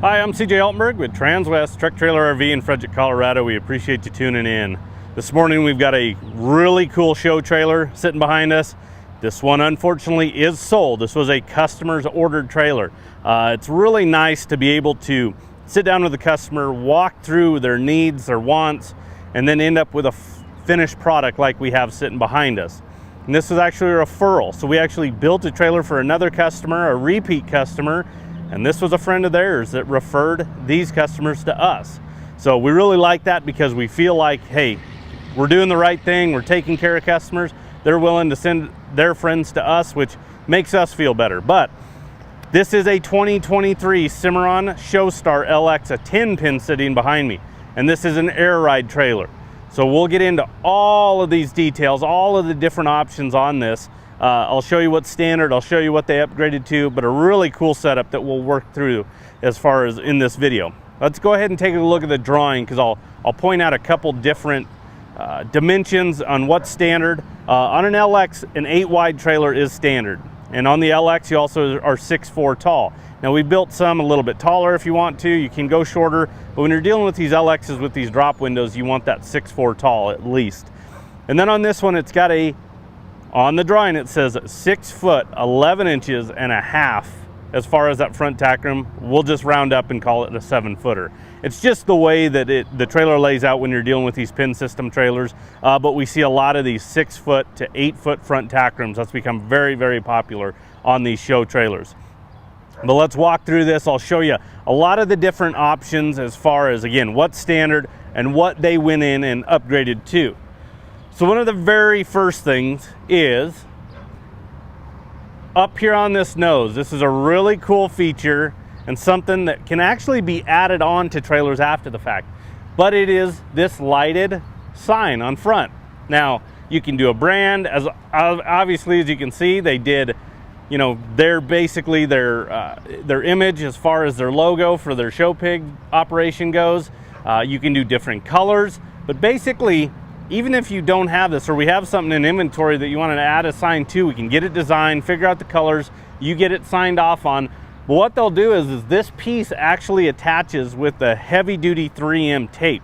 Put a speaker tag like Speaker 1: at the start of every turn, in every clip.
Speaker 1: Hi, I'm CJ Altenburg with Transwest Truck Trailer RV in Frederick, Colorado. We appreciate you tuning in. This morning we've got a really cool show trailer sitting behind us. This one unfortunately is sold. This was a customer's ordered trailer. It's really nice to be able to sit down with the customer, walk through their needs, their wants, and then end up with a finished product like we have sitting behind us. And this was actually a referral. So we actually built a trailer for another customer, a repeat customer, and this was a friend of theirs that referred these customers to us. So we really like that because we feel like, hey, we're doing the right thing, we're taking care of customers, they're willing to send their friends to us, which makes us feel better. But this is a 2023 Cimarron Showstar LX, a 10-pin sitting behind me, and this is an air ride trailer. So we'll get into all of these details, all of the different options on this. I'll show you what's standard, I'll show you what they upgraded to, but a really cool setup that we'll work through as far as in this video. Let's go ahead and take a look at the drawing because I'll point out a couple different dimensions on what's standard. On an LX, an 8-wide trailer is standard. And on the LX, you also are 6'4" tall. Now we built some a little bit taller if you want to, you can go shorter, but when you're dealing with these LXs with these drop windows, you want that 6'4" tall at least. And then on this one, it's got on the drawing it says 6 foot 11 inches and a half as far as that front tack room. We'll just round up and call it a 7-footer. It's just the way that the trailer lays out when you're dealing with these pin system trailers, but we see a lot of these 6 foot to 8 foot front tack rooms. That's become very, very popular on these show trailers. But let's walk through this. I'll show you a lot of the different options as far as, again, what's standard and what they went in and upgraded to. So one of the very first things is up here on this nose. This is a really cool feature and something that can actually be added on to trailers after the fact. But it is this lighted sign on front. Now, you can do a brand, as obviously as you can see, they did, you know, basically their image as far as their logo for their show pig operation goes. You can do different colors, but basically, even if you don't have this or we have something in inventory that you want to add a sign to, we can get it designed, figure out the colors, you get it signed off on. But what they'll do is this piece actually attaches with the heavy duty 3M tape.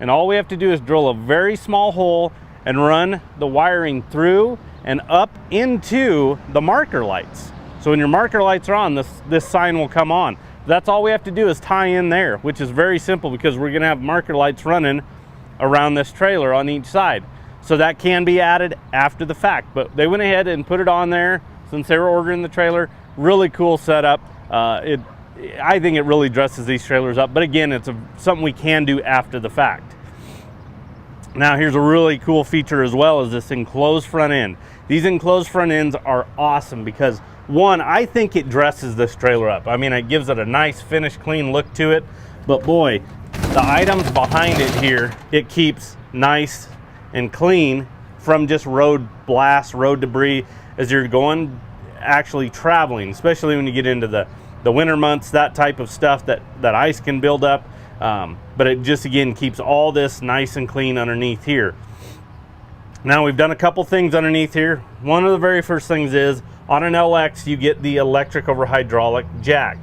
Speaker 1: And all we have to do is drill a very small hole and run the wiring through and up into the marker lights. So when your marker lights are on, this sign will come on. That's all we have to do is tie in there, which is very simple because we're gonna have marker lights running around this trailer on each side. So that can be added after the fact, but they went ahead and put it on there since they were ordering the trailer. Really cool setup. I think it really dresses these trailers up, but again, it's something we can do after the fact. Now here's a really cool feature as well, is this enclosed front end. These enclosed front ends are awesome because, one, I think it dresses this trailer up. I mean, it gives it a nice finished clean look to it, but boy, the items behind it here, it keeps nice and clean from just road blast, road debris as you're going actually traveling, especially when you get into the winter months, that type of stuff that ice can build up. But it just, again, keeps all this nice and clean underneath here. Now we've done a couple things underneath here. One of the very first things is on an LX, you get the electric over hydraulic jack.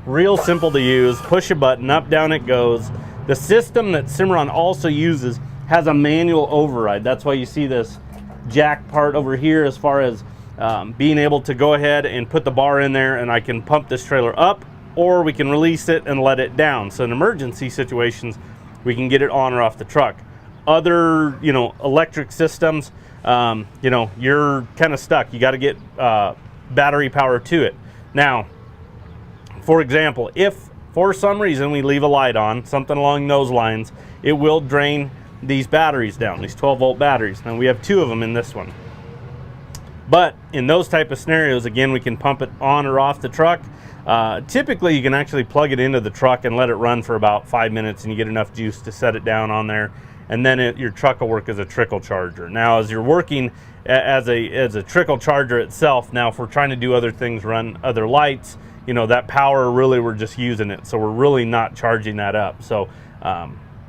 Speaker 1: Real simple to use, push a button, up, down it goes. The system that Cimarron also uses has a manual override. That's why you see this jack part over here as far as being able to go ahead and put the bar in there, and I can pump this trailer up, or we can release it and let it down. So in emergency situations, we can get it on or off the truck. Other, you know, electric systems, you know, you're kind of stuck. You got to get battery power to it. Now, for example, if for some reason we leave a light on, something along those lines, it will drain these batteries down, these 12-volt batteries. Now we have 2 of them in this one. But in those type of scenarios, again, we can pump it on or off the truck. Typically, you can actually plug it into the truck and let it run for about 5 minutes, and you get enough juice to set it down on there, and then your truck will work as a trickle charger. Now, as you're working as a trickle charger itself, now if we're trying to do other things, run other lights, you know, that power, really, we're just using it, so we're really not charging that up. So,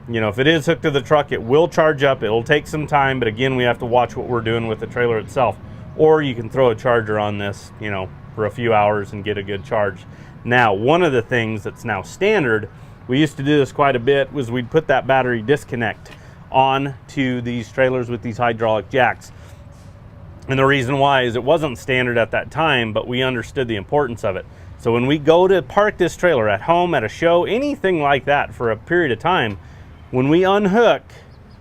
Speaker 1: you know, if it is hooked to the truck, it will charge up. It'll take some time, but again, we have to watch what we're doing with the trailer itself. Or you can throw a charger on this, you know, for a few hours and get a good charge. Now, one of the things that's now standard, we used to do this quite a bit, was we'd put that battery disconnect on to these trailers with these hydraulic jacks. And the reason why is it wasn't standard at that time, but we understood the importance of it. So when we go to park this trailer at home, at a show, anything like that for a period of time, when we unhook,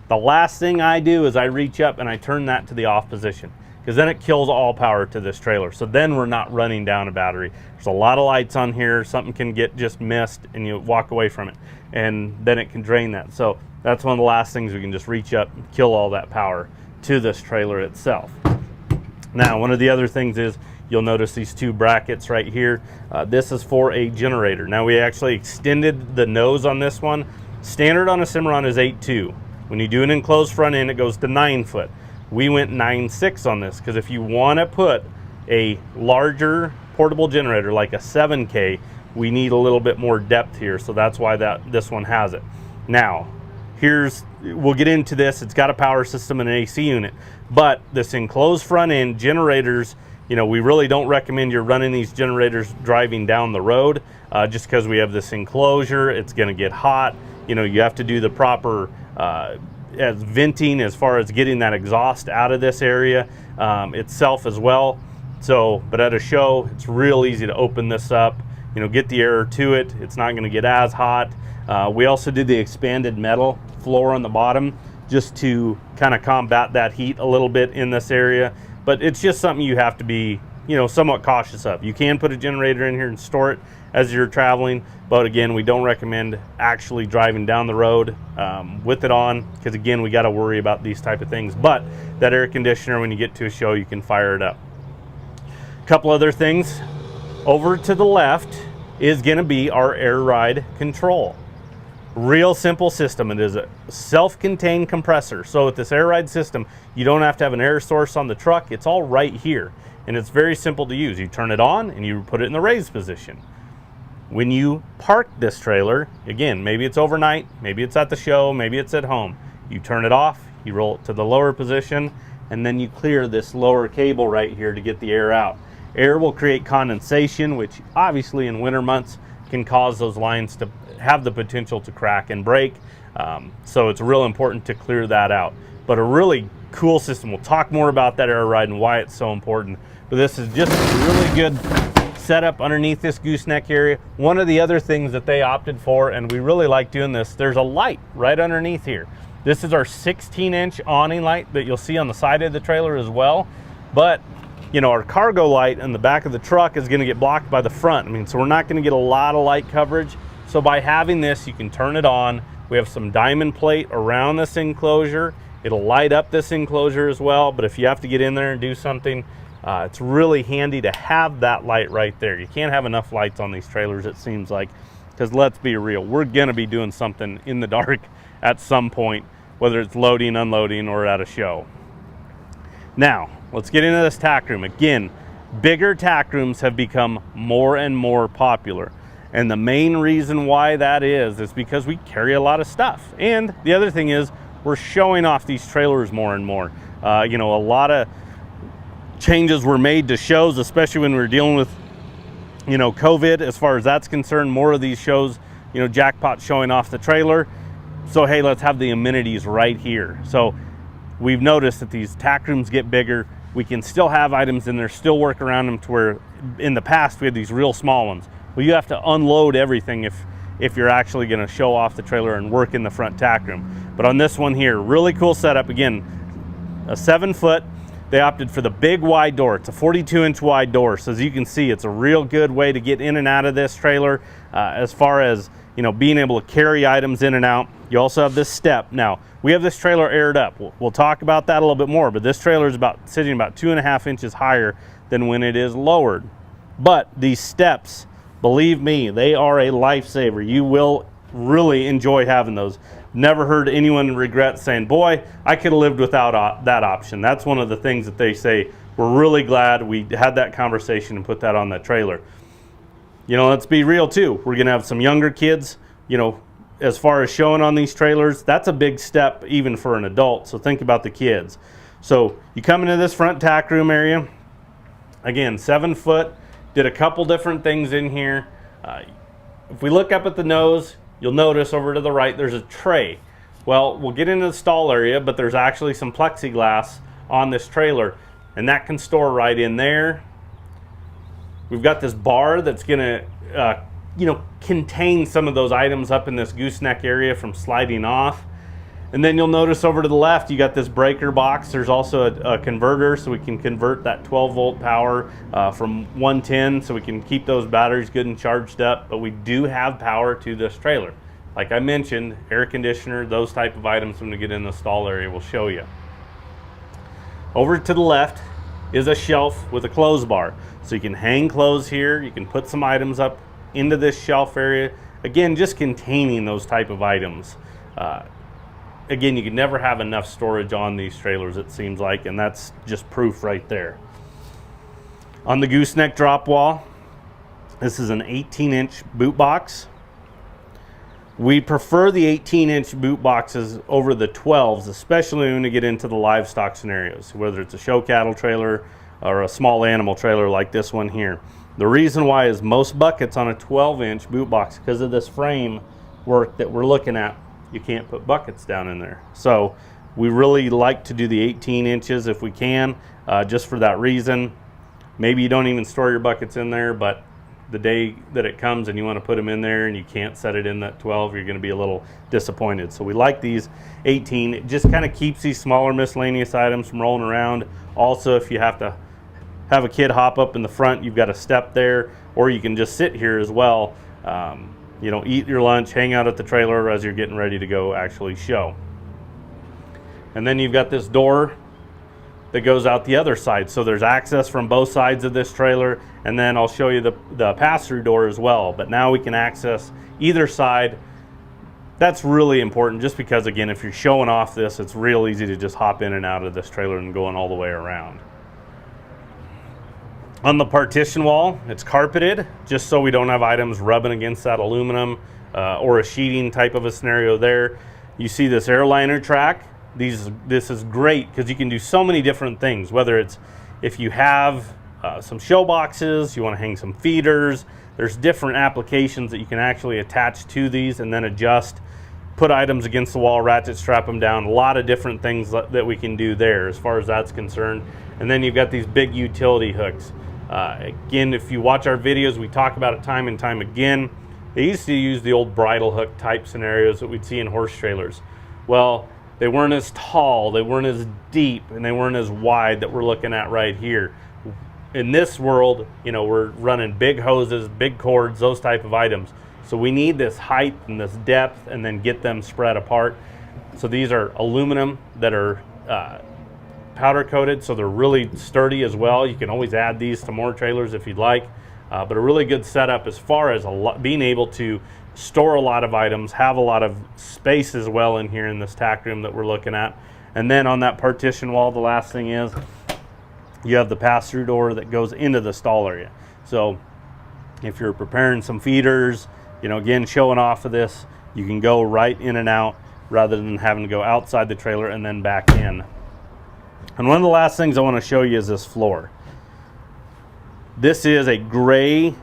Speaker 1: the last thing I do is I reach up and I turn that to the off position, because then it kills all power to this trailer. So then we're not running down a battery. There's a lot of lights on here. Something can get just missed and you walk away from it, and then it can drain that. So that's one of the last things. We can just reach up and kill all that power to this trailer itself. Now, one of the other things is you'll notice these two brackets right here. This is for a generator. Now, we actually extended the nose on this one. Standard on a Cimarron is 8.2. When you do an enclosed front end, it goes to 9 foot. We went 9.6 on this, because if you want to put a larger portable generator like a 7K, we need a little bit more depth here. So that's why this one has it. Now, we'll get into this. It's got a power system and an AC unit, but this enclosed front end generators, we really don't recommend you're running these generators driving down the road, just because we have this enclosure. It's going to get hot. You have to do the proper as venting as far as getting that exhaust out of this area itself as well. So, but at a show, it's real easy to open this up, get the air to it. It's not going to get as hot. We also did the expanded metal floor on the bottom just to kind of combat that heat a little bit in this area. But it's just something you have to be, somewhat cautious of. You can put a generator in here and store it as you're traveling, but again, we don't recommend actually driving down the road with it on, because again, we got to worry about these type of things. But that air conditioner, when you get to a show, you can fire it up. A couple other things. Over to the left is going to be our air ride control. Real simple system. It is a self-contained compressor. So with this air ride system, you don't have to have an air source on the truck. It's all right here, and it's very simple to use. You turn it on and you put it in the raised position. When you park this trailer, again, maybe it's overnight, maybe it's at the show, maybe it's at home, you turn it off, you roll it to the lower position, and then you clear this lower cable right here to get the air out. Air will create condensation, which obviously in winter months can cause those lines to have the potential to crack and break. So it's real important to clear that out. But a really cool system. We'll talk more about that air ride and why it's so important. But this is just a really good setup underneath this gooseneck area. One of the other things that they opted for, and we really like doing this, there's a light right underneath here. This is our 16-inch awning light that you'll see on the side of the trailer as well. But our cargo light in the back of the truck is going to get blocked by the front. So we're not going to get a lot of light coverage. So by having this, you can turn it on. We have some diamond plate around this enclosure. It'll light up this enclosure as well. But if you have to get in there and do something, it's really handy to have that light right there. You can't have enough lights on these trailers, it seems like, because let's be real, we're going to be doing something in the dark at some point, whether it's loading, unloading, or at a show. Now, let's get into this tack room. Again, bigger tack rooms have become more and more popular. And the main reason why that is because we carry a lot of stuff. And the other thing is we're showing off these trailers more and more. A lot of changes were made to shows, especially when we were dealing with, COVID. As far as that's concerned, more of these shows, jackpot showing off the trailer. So, hey, let's have the amenities right here. So we've noticed that these tack rooms get bigger. We can still have items in there, still work around them, to where in the past we had these real small ones. Well, you have to unload everything if you're actually going to show off the trailer and work in the front tack room. But on this one here, really cool setup. Again, a 7-foot. They opted for the big wide door. It's a 42-inch wide door. So as you can see, it's a real good way to get in and out of this trailer as far as, being able to carry items in and out. You also have this step. Now, we have this trailer aired up. We'll talk about that a little bit more, but this trailer is sitting about 2.5 inches higher than when it is lowered. But these steps, believe me, they are a lifesaver. You will really enjoy having those. Never heard anyone regret saying, boy, I could have lived without that option. That's one of the things that they say, we're really glad we had that conversation and put that on that trailer. Let's be real too. We're going to have some younger kids, as far as showing on these trailers. That's a big step even for an adult. So think about the kids. So you come into this front tack room area. Again, 7 foot. Did a couple different things in here. If we look up at the nose, you'll notice over to the right there's a tray. Well, we'll get into the stall area, but there's actually some plexiglass on this trailer, and that can store right in there. We've got this bar that's gonna contain some of those items up in this gooseneck area from sliding off. And then you'll notice over to the left, you got this breaker box. There's also a converter, so we can convert that 12-volt power from 110, so we can keep those batteries good and charged up. But we do have power to this trailer. Like I mentioned, air conditioner, those type of items when we get in the stall area, we'll show you. Over to the left is a shelf with a clothes bar. So you can hang clothes here, you can put some items up into this shelf area. Again, just containing those type of items. Again, you can never have enough storage on these trailers, it seems like, and that's just proof right there. On the gooseneck drop wall, this is an 18-inch boot box. We prefer the 18-inch boot boxes over the 12s, especially when we get into the livestock scenarios, whether it's a show cattle trailer or a small animal trailer like this one here. The reason why is most buckets on a 12-inch boot box, because of this frame work that we're looking at, you can't put buckets down in there. So we really like to do the 18 inches if we can, just for that reason. Maybe you don't even store your buckets in there, but the day that it comes and you want to put them in there and you can't set it in that 12, you're going to be a little disappointed. So we like these 18. It just kind of keeps these smaller miscellaneous items from rolling around. Also, if you have to have a kid hop up in the front, you've got a step there, or you can just sit here as well. Eat your lunch, hang out at the trailer as you're getting ready to go actually show. And then you've got this door that goes out the other side. So there's access from both sides of this trailer, and then I'll show you the pass-through door as well. But now we can access either side. That's really important, just because, again, if you're showing off this, it's real easy to just hop in and out of this trailer and going all the way around. On the partition wall, it's carpeted, just so we don't have items rubbing against that aluminum or a sheeting type of a scenario there. You see this airliner track. This is great because you can do so many different things, whether it's if you have some show boxes, you want to hang some feeders, there's different applications that you can actually attach to these and then adjust, put items against the wall, ratchet strap them down, a lot of different things that we can do there as far as that's concerned. And then you've got these big utility hooks. Again, if you watch our videos, we talk about it time and time again. They used to use the old bridle hook type scenarios that we'd see in horse trailers. Well, they weren't as tall, they weren't as deep, and they weren't as wide that we're looking at right here. In this world, we're running big hoses, big cords, those type of items. So we need this height and this depth and then get them spread apart. So these are aluminum that are powder coated, so they're really sturdy as well. You can always add these to more trailers if you'd like, but a really good setup as far as being able to store a lot of items, have a lot of space as well in here in this tack room that we're looking at. And then on that partition wall, the last thing is you have the pass-through door that goes into the stall area. So if you're preparing some feeders, again, showing off of this, you can go right in and out rather than having to go outside the trailer and then back in. And one of the last things I want to show you is this floor. This is a gray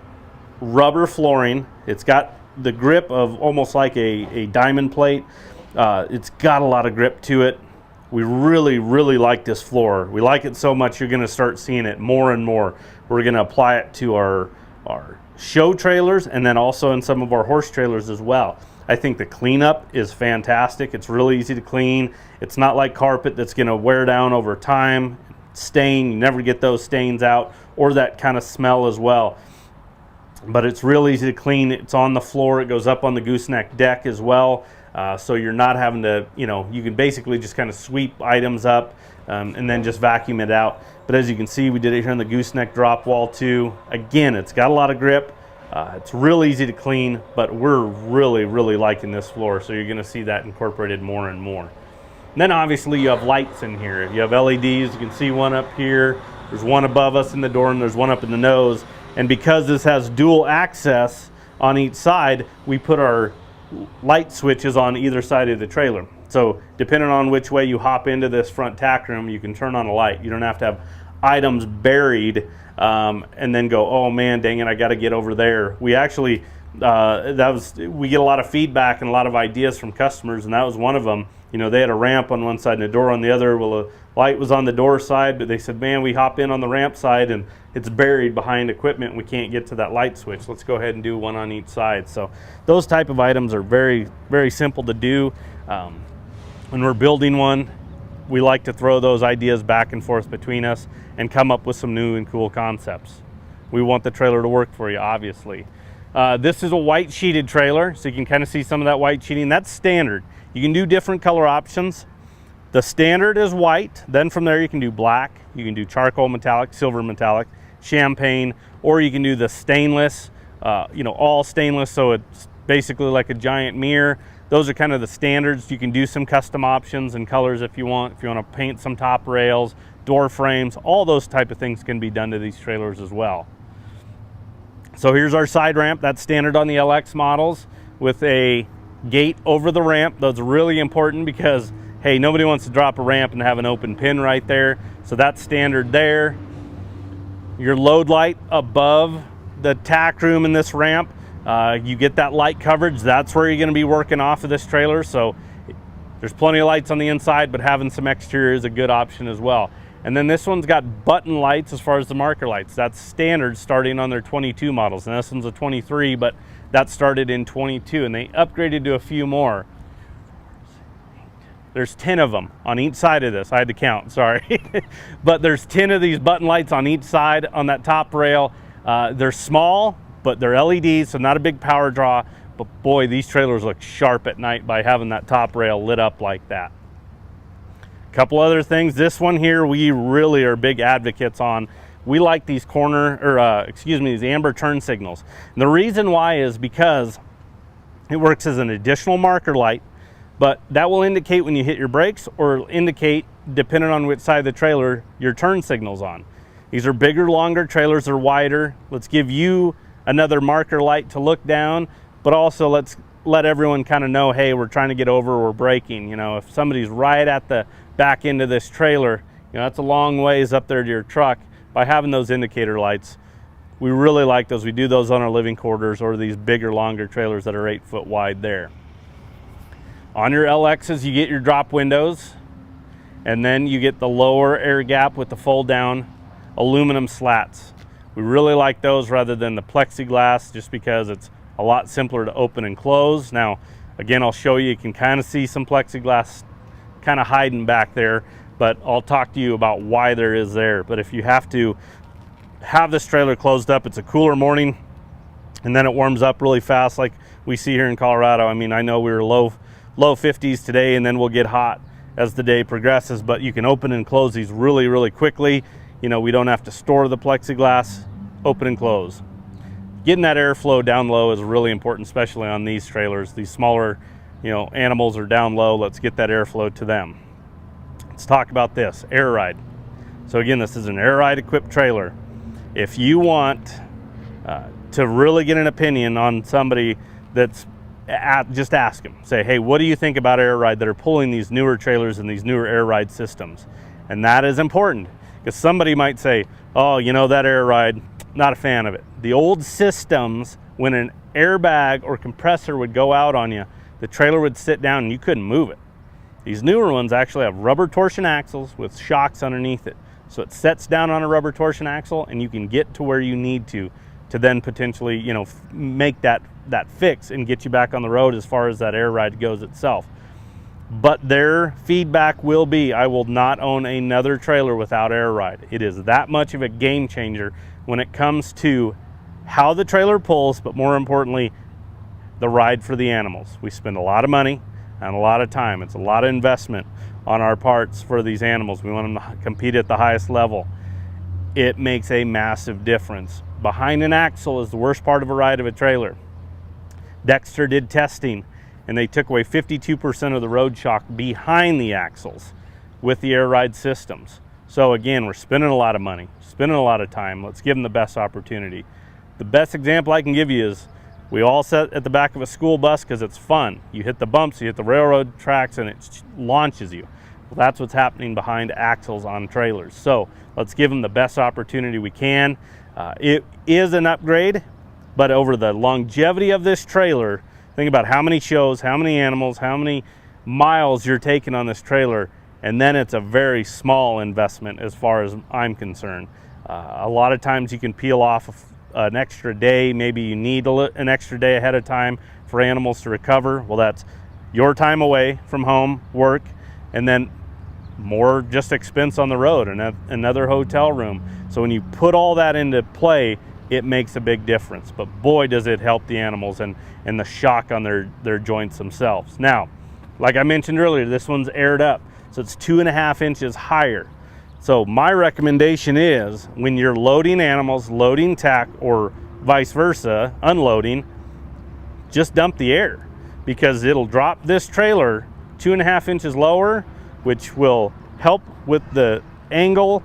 Speaker 1: rubber flooring. It's got the grip of almost like a diamond plate. It's got a lot of grip to it. We really, really like this floor. We like it so much you're going to start seeing it more and more. We're going to apply it to our show trailers and then also in some of our horse trailers as well. I think the cleanup is fantastic. It's really easy to clean. It's not like carpet that's going to wear down over time, stain. You never get those stains out or that kind of smell as well. But it's real easy to clean. It's on the floor. It goes up on the gooseneck deck as well. So you're not having to, you can basically just kind of sweep items up and then just vacuum it out. But as you can see, we did it here on the gooseneck drop wall too. Again, it's got a lot of grip. It's real easy to clean, but we're really, really liking this floor. So you're going to see that incorporated more and more. And then obviously you have lights in here. You have LEDs. You can see one up here. There's one above us in the door and there's one up in the nose. And because this has dual access on each side, we put our light switches on either side of the trailer. So depending on which way you hop into this front tack room, you can turn on a light. You don't have to have items buried and then go, oh man, dang it, I got to get over there. We actually, we get a lot of feedback and a lot of ideas from customers, and that was one of them. You know, they had a ramp on one side and a door on the other. Well, the light was on the door side, but they said, man, we hop in on the ramp side and it's buried behind equipment and we can't get to that light switch. Let's go ahead and do one on each side. So those type of items are very, very simple to do. When we're building one, we like to throw those ideas back and forth between us and come up with some new and cool concepts. We want the trailer to work for you, obviously. This is a white sheeted trailer, so you can kind of see some of that white sheeting. That's standard. You can do different color options. The standard is white. Then from there you can do black, you can do charcoal metallic, silver metallic, champagne, or you can do the stainless, all stainless, so it's basically like a giant mirror. Those are kind of the standards. You can do some custom options and colors if you want. If you want to paint some top rails, door frames, all those type of things can be done to these trailers as well. So here's our side ramp. That's standard on the LX models with a gate over the ramp. That's really important because, hey, nobody wants to drop a ramp and have an open pin right there. So that's standard there. Your load light above the tack room in this ramp. You get that light coverage. That's where you're going to be working off of this trailer. So there's plenty of lights on the inside, but having some exterior is a good option as well. And then this one's got button lights as far as the marker lights. That's standard starting on their 22 models. And this one's a 23, but that started in 22, and they upgraded to a few more. There's 10 of them on each side of this. I had to count, sorry. But there's 10 of these button lights on each side on that top rail. They're small, but they're LEDs, so not a big power draw. But boy, these trailers look sharp at night by having that top rail lit up like that. Couple other things. This one here, we really are big advocates on. We like these these amber turn signals. And the reason why is because it works as an additional marker light, but that will indicate when you hit your brakes or indicate, depending on which side of the trailer, your turn signal's on. These are bigger, longer trailers, are wider. Let's give you another marker light to look down, but also let's let everyone kind of know, hey, we're trying to get over, we're braking. You know, if somebody's right at the back end of this trailer, you know, that's a long ways up there to your truck. By having those indicator lights, we really like those. We do those on our living quarters or these bigger, longer trailers that are 8 foot wide there. On your LXs, you get your drop windows, and then you get the lower air gap with the fold down aluminum slats. We really like those rather than the plexiglass, just because it's a lot simpler to open and close. Now, again, I'll show you, you can kind of see some plexiglass kind of hiding back there, but I'll talk to you about why there is there. But if you have to have this trailer closed up, it's a cooler morning, and then it warms up really fast like we see here in Colorado. I mean, I know we were low 50s today, and then we'll get hot as the day progresses, but you can open and close these really, really quickly. You know, we don't have to store the plexiglass, open and close. Getting that airflow down low is really important, especially on these trailers. These smaller, you know, animals are down low. Let's get that airflow to them. Let's talk about this, air ride. So again, this is an air ride equipped trailer. If you want to really get an opinion on somebody that's just ask them. Say, hey, what do you think about air ride that are pulling these newer trailers and these newer air ride systems? And that is important, because somebody might say, oh, you know, that air ride, not a fan of it. The old systems, when an airbag or compressor would go out on you, the trailer would sit down and you couldn't move it. These newer ones actually have rubber torsion axles with shocks underneath it. So it sets down on a rubber torsion axle and you can get to where you need to then potentially, you know, make that fix and get you back on the road as far as that air ride goes itself. But their feedback will be, I will not own another trailer without air ride. It is that much of a game changer when it comes to how the trailer pulls, but more importantly, the ride for the animals. We spend a lot of money and a lot of time. It's a lot of investment on our parts for these animals. We want them to compete at the highest level. It makes a massive difference. Behind an axle is the worst part of a ride of a trailer. Dexter did testing and they took away 52% of the road shock behind the axles with the air ride systems. So again, we're spending a lot of money, spending a lot of time. Let's give them the best opportunity. The best example I can give you is we all sit at the back of a school bus because it's fun. You hit the bumps, you hit the railroad tracks, and it launches you. That's what's happening behind axles on trailers. So let's give them the best opportunity we can. It is an upgrade, but over the longevity of this trailer, think about how many shows, how many animals, how many miles you're taking on this trailer, and then it's a very small investment as far as I'm concerned. A lot of times you can peel off an extra day. Maybe you need an extra day ahead of time for animals to recover. Well, that's your time away from home, work, and then more just expense on the road and another hotel room. So when you put all that into play, it makes a big difference. But boy, does it help the animals and the shock on their joints themselves. Now, like I mentioned earlier, this one's aired up, so it's 2.5 inches higher. So my recommendation is when you're loading animals, loading tack, or vice versa, unloading, just dump the air, because it'll drop this trailer 2.5 inches lower, which will help with the angle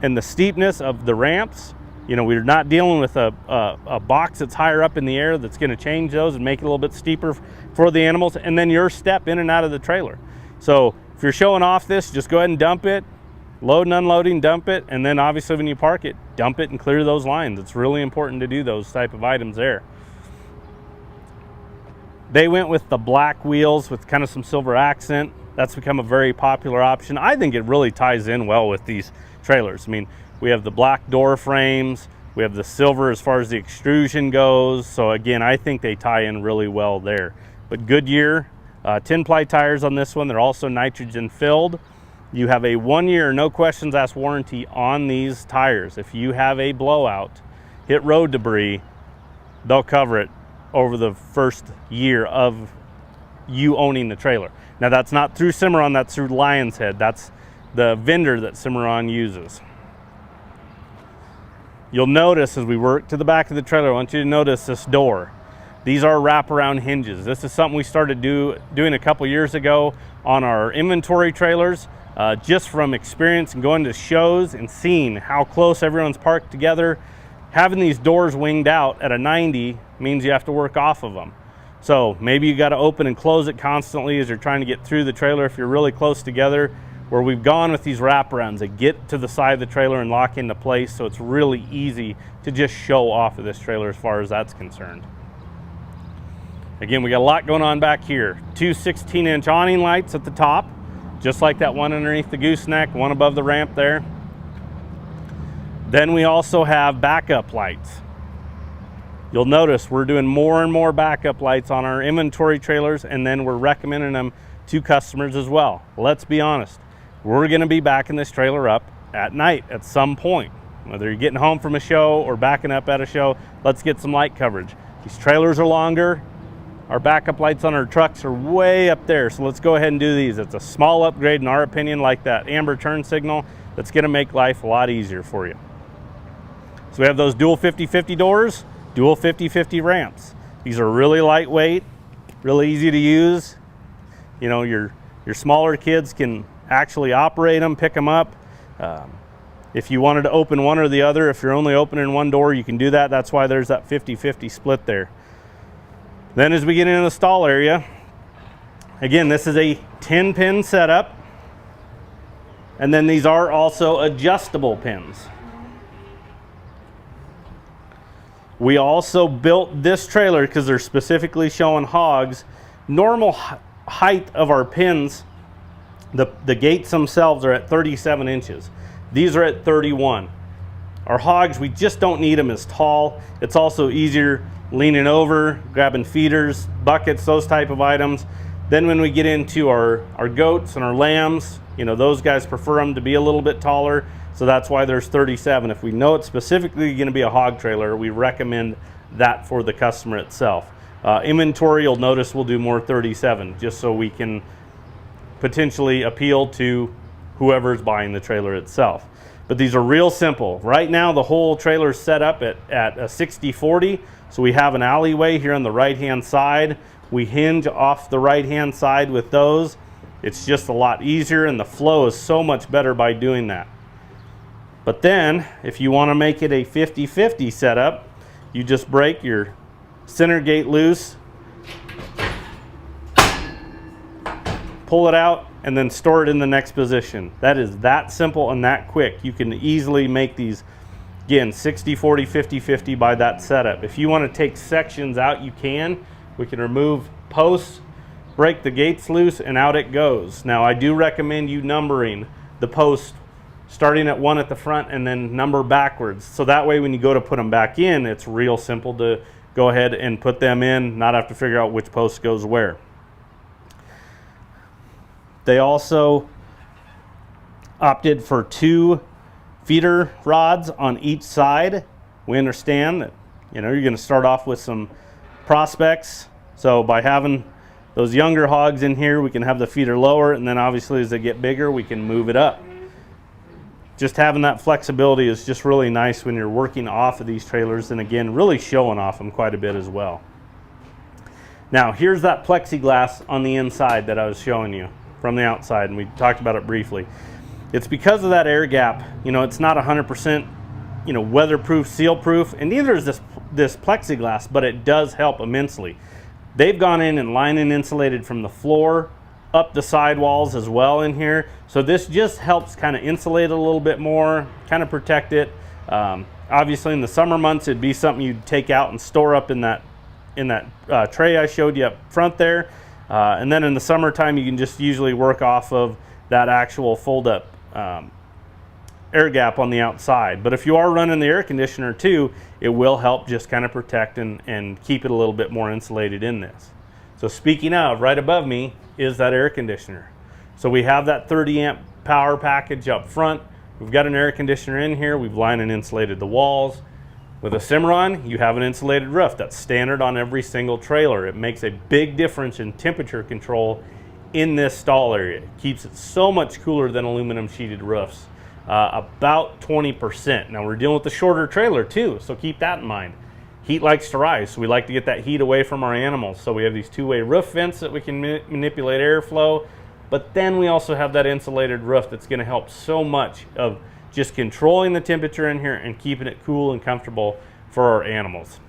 Speaker 1: and the steepness of the ramps. You know, we're not dealing with a box that's higher up in the air that's going to change those and make it a little bit steeper for the animals, and then your step in and out of the trailer. So if you're showing off this, just go ahead and dump it, load and unloading, dump it, and then obviously when you park it, dump it and clear those lines. It's really important to do those type of items there. They went with the black wheels with kind of some silver accent. That's become a very popular option. I think it really ties in well with these trailers. I mean, we have the black door frames, we have the silver as far as the extrusion goes. So again, I think they tie in really well there. But Goodyear 10-ply tires on this one. They're also nitrogen filled. You have a 1-year, no questions asked warranty on these tires. If you have a blowout, hit road debris, they'll cover it over the first year of you owning the trailer. Now that's not through Cimarron, that's through Lion's Head. That's the vendor that Cimarron uses. You'll notice as we work to the back of the trailer, I want you to notice this door. These are wraparound hinges. This is something we started doing a couple years ago on our inventory trailers, just from experience and going to shows and seeing how close everyone's parked together. Having these doors winged out at a 90 means you have to work off of them. So maybe you got to open and close it constantly as you're trying to get through the trailer if you're really close together. Where we've gone with these wraparounds, they get to the side of the trailer and lock into place, so it's really easy to just show off of this trailer as far as that's concerned. Again, we got a lot going on back here. 2 16-inch awning lights at the top, just like that one underneath the gooseneck, one above the ramp there. Then we also have backup lights. You'll notice we're doing more and more backup lights on our inventory trailers, and then we're recommending them to customers as well. Let's be honest, we're going to be backing this trailer up at night at some point. Whether you're getting home from a show or backing up at a show, let's get some light coverage. These trailers are longer. Our backup lights on our trucks are way up there, so let's go ahead and do these. It's a small upgrade in our opinion, like that amber turn signal, that's going to make life a lot easier for you. So we have those dual 50/50 doors, dual 50/50 ramps. These are really lightweight, really easy to use. You know, your smaller kids can actually operate them, pick them up. If you wanted to open one or the other, if you're only opening one door, you can do that. That's why there's that 50/50 split there. Then as we get into the stall area, again, this is a 10-pin setup. And then these are also adjustable pins. We also built this trailer because they're specifically showing hogs. Normal height of our pins, the gates themselves are at 37 inches. These are at 31. Our hogs, we just don't need them as tall. It's also easier leaning over, grabbing feeders, buckets, those type of items. Then when we get into our goats and our lambs, you know, those guys prefer them to be a little bit taller. So that's why there's 37. If we know it's specifically going to be a hog trailer, we recommend that for the customer itself. Inventory, you'll notice we'll do more 37, just so we can potentially appeal to whoever's buying the trailer itself. But these are real simple. Right now the whole trailer is set up at a 60/40, so we have an alleyway here on the right hand side. We hinge off the right hand side with those. It's just a lot easier, and the flow is so much better by doing that. But then if you want to make it a 50/50 setup, you just break your center gate loose, pull it out, and then store it in the next position. That is that simple and that quick. You can easily make these, again, 60, 40, 50, 50 by that setup. If you want to take sections out, you can. We can remove posts, break the gates loose, and out it goes. Now, I do recommend you numbering the posts, starting at one at the front and then number backwards. So that way when you go to put them back in, it's real simple to go ahead and put them in, not have to figure out which post goes where. They also opted for 2 feeder rods on each side. We understand that, you know, you're going to start off with some prospects. So by having those younger hogs in here, we can have the feeder lower, and then obviously as they get bigger, we can move it up. Just having that flexibility is just really nice when you're working off of these trailers, and again, really showing off them quite a bit as well. Now, here's that plexiglass on the inside that I was showing you from the outside, and we talked about it briefly. It's because of that air gap. You know, it's not 100%, you know, weatherproof, seal-proof, and neither is this plexiglass, but it does help immensely. They've gone in and line and insulated from the floor up the sidewalls as well in here. So this just helps kind of insulate a little bit more, kind of protect it. Obviously in the summer months, it'd be something you'd take out and store up in that tray I showed you up front there. And then in the summertime, you can just usually work off of that actual fold-up air gap on the outside. But if you are running the air conditioner too, it will help just kind of protect and keep it a little bit more insulated in this. So speaking of, right above me is that air conditioner. So we have that 30 amp power package up front. We've got an air conditioner in here. We've lined and insulated the walls. With a Cimarron, you have an insulated roof. That's standard on every single trailer. It makes a big difference in temperature control in this stall area. It keeps it so much cooler than aluminum sheeted roofs. About 20%. Now we're dealing with the shorter trailer too, so keep that in mind. Heat likes to rise, so we like to get that heat away from our animals. So we have these 2-way roof vents that we can manipulate airflow, but then we also have that insulated roof that's going to help so much of just controlling the temperature in here and keeping it cool and comfortable for our animals.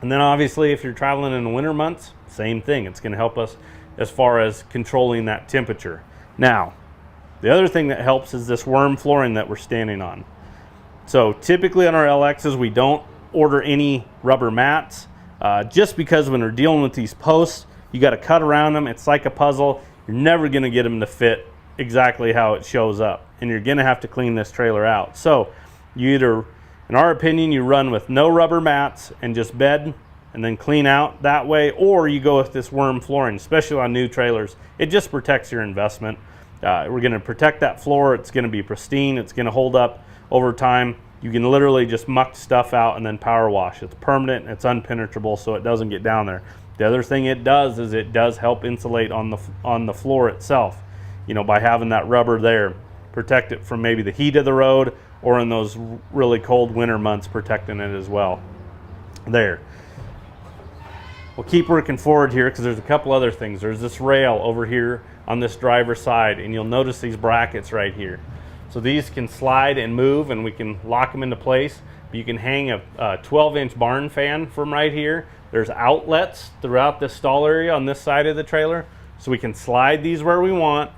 Speaker 1: And then obviously if you're traveling in the winter months, same thing. It's going to help us as far as controlling that temperature. Now, the other thing that helps is this worm flooring that we're standing on. So typically on our LXs, we don't order any rubber mats, just because when we're dealing with these posts, you got to cut around them. It's like a puzzle. You're never going to get them to fit exactly how it shows up, and you're going to have to clean this trailer out. So you either, in our opinion, you run with no rubber mats and just bed and then clean out that way, or you go with this worm flooring, especially on new trailers. It just protects your investment. We're going to protect that floor. It's going to be pristine. It's going to hold up over time. You can literally just muck stuff out and then power wash. It's permanent, it's unpenetrable, so it doesn't get down there. The other thing it does is it does help insulate on the floor itself. You know, by having that rubber there, protect it from maybe the heat of the road, or in those really cold winter months, protecting it as well. There. We'll keep working forward here because there's a couple other things. There's this rail over here on this driver's side, and you'll notice these brackets right here. So these can slide and move, and we can lock them into place. But you can hang a 12-inch barn fan from right here. There's outlets throughout this stall area on this side of the trailer, so we can slide these where we want,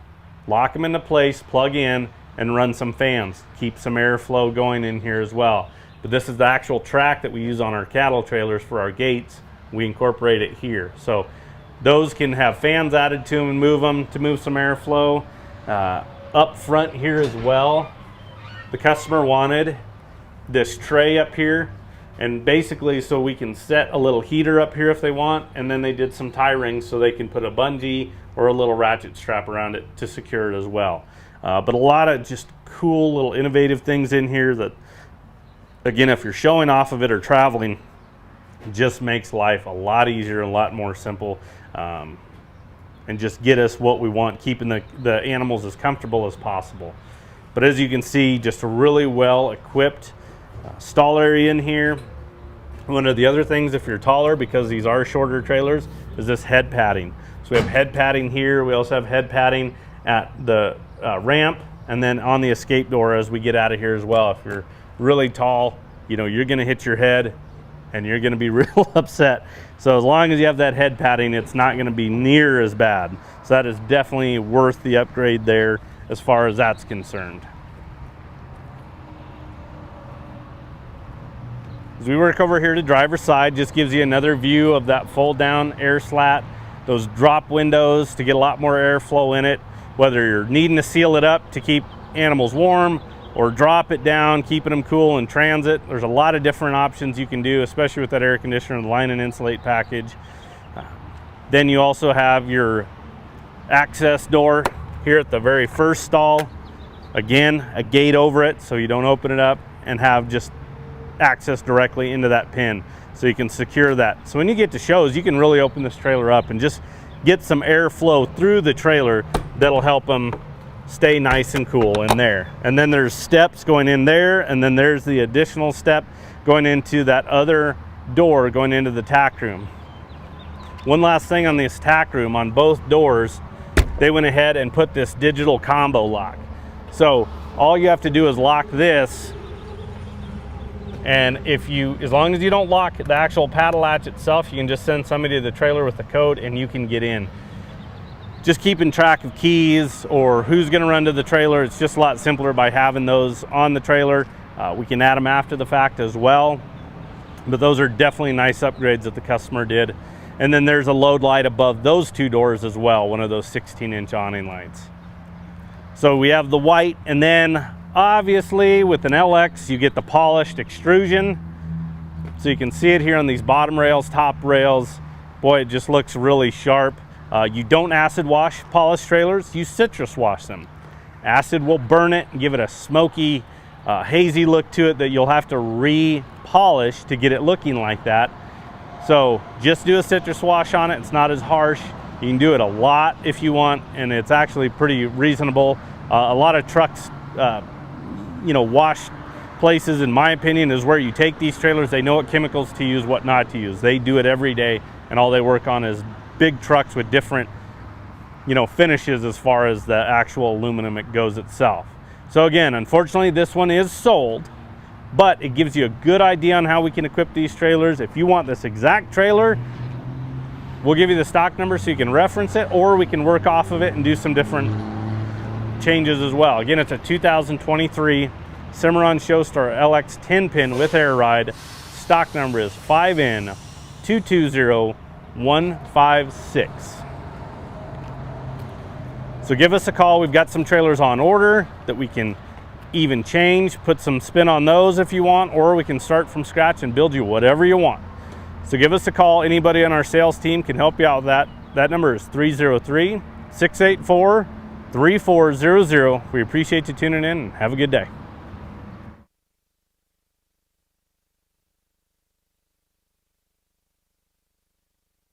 Speaker 1: lock them into place, plug in, and run some fans. Keep some airflow going in here as well. But this is the actual track that we use on our cattle trailers for our gates. We incorporate it here. So those can have fans added to them and move them to move some airflow. Up front here as well, the customer wanted this tray up here, and basically so we can set a little heater up here if they want, and then they did some tie rings so they can put a bungee or a little ratchet strap around it to secure it as well. But a lot of just cool little innovative things in here that, again, if you're showing off of it or traveling, just makes life a lot easier and a lot more simple, and just get us what we want, keeping the animals as comfortable as possible. But as you can see, just a really well equipped stall area in here. One of the other things, if you're taller, because these are shorter trailers, is this head padding. So we have head padding here. We also have head padding at the ramp, and then on the escape door as we get out of here as well. If you're really tall, you know, you're going to hit your head and you're going to be real upset. So as long as you have that head padding, it's not going to be near as bad. So that is definitely worth the upgrade there as far as that's concerned. As we work over here to driver's side, just gives you another view of that fold down air slat, those drop windows to get a lot more airflow in it, whether you're needing to seal it up to keep animals warm or drop it down, keeping them cool in transit. There's a lot of different options you can do, especially with that air conditioner and the line and insulate package. Then you also have your access door here at the very first stall. Again, a gate over it so you don't open it up and have just access directly into that pin, so you can secure that. So when you get to shows, you can really open this trailer up and just get some airflow through the trailer that'll help them stay nice and cool in there. And then there's steps going in there, and then there's the additional step going into that other door going into the tack room. One last thing on this tack room, on both doors, they went ahead and put this digital combo lock. So all you have to do is lock this, and as long as you don't lock the actual paddle latch itself, you can just send somebody to the trailer with the code and you can get in. Just keeping track of keys or who's going to run to the trailer, it's just a lot simpler by having those on the trailer. We can add them after the fact as well, but those are definitely nice upgrades that the customer did. And then there's a load light above those two doors as well, one of those 16-inch awning lights. So we have the white, and then obviously with an LX you get the polished extrusion. So you can see it here on these bottom rails, top rails. Boy, it just looks really sharp. You don't acid wash polished trailers, you citrus wash them. Acid will burn it and give it a smoky, hazy look to it that you'll have to re-polish to get it looking like that. So just do a citrus wash on it. It's not as harsh. You can do it a lot if you want, and it's actually pretty reasonable. A lot of trucks, wash places, in my opinion, is where you take these trailers. They know what chemicals to use, what not to use. They do it every day, and all they work on is big trucks with different, finishes as far as the actual aluminum it goes itself. So again, unfortunately, this one is sold, but it gives you a good idea on how we can equip these trailers. If you want this exact trailer, we'll give you the stock number so you can reference it, or we can work off of it and do some different changes as well. Again, it's a 2023 Cimarron Showstar LX 10-pin with air ride. Stock number is 5N220156. So give us a call. We've got some trailers on order that we can even change, put some spin on those if you want, or we can start from scratch and build you whatever you want. So give us a call. Anybody on our sales team can help you out with that. That number is 303-684-3400. We appreciate you tuning in, and have a good day.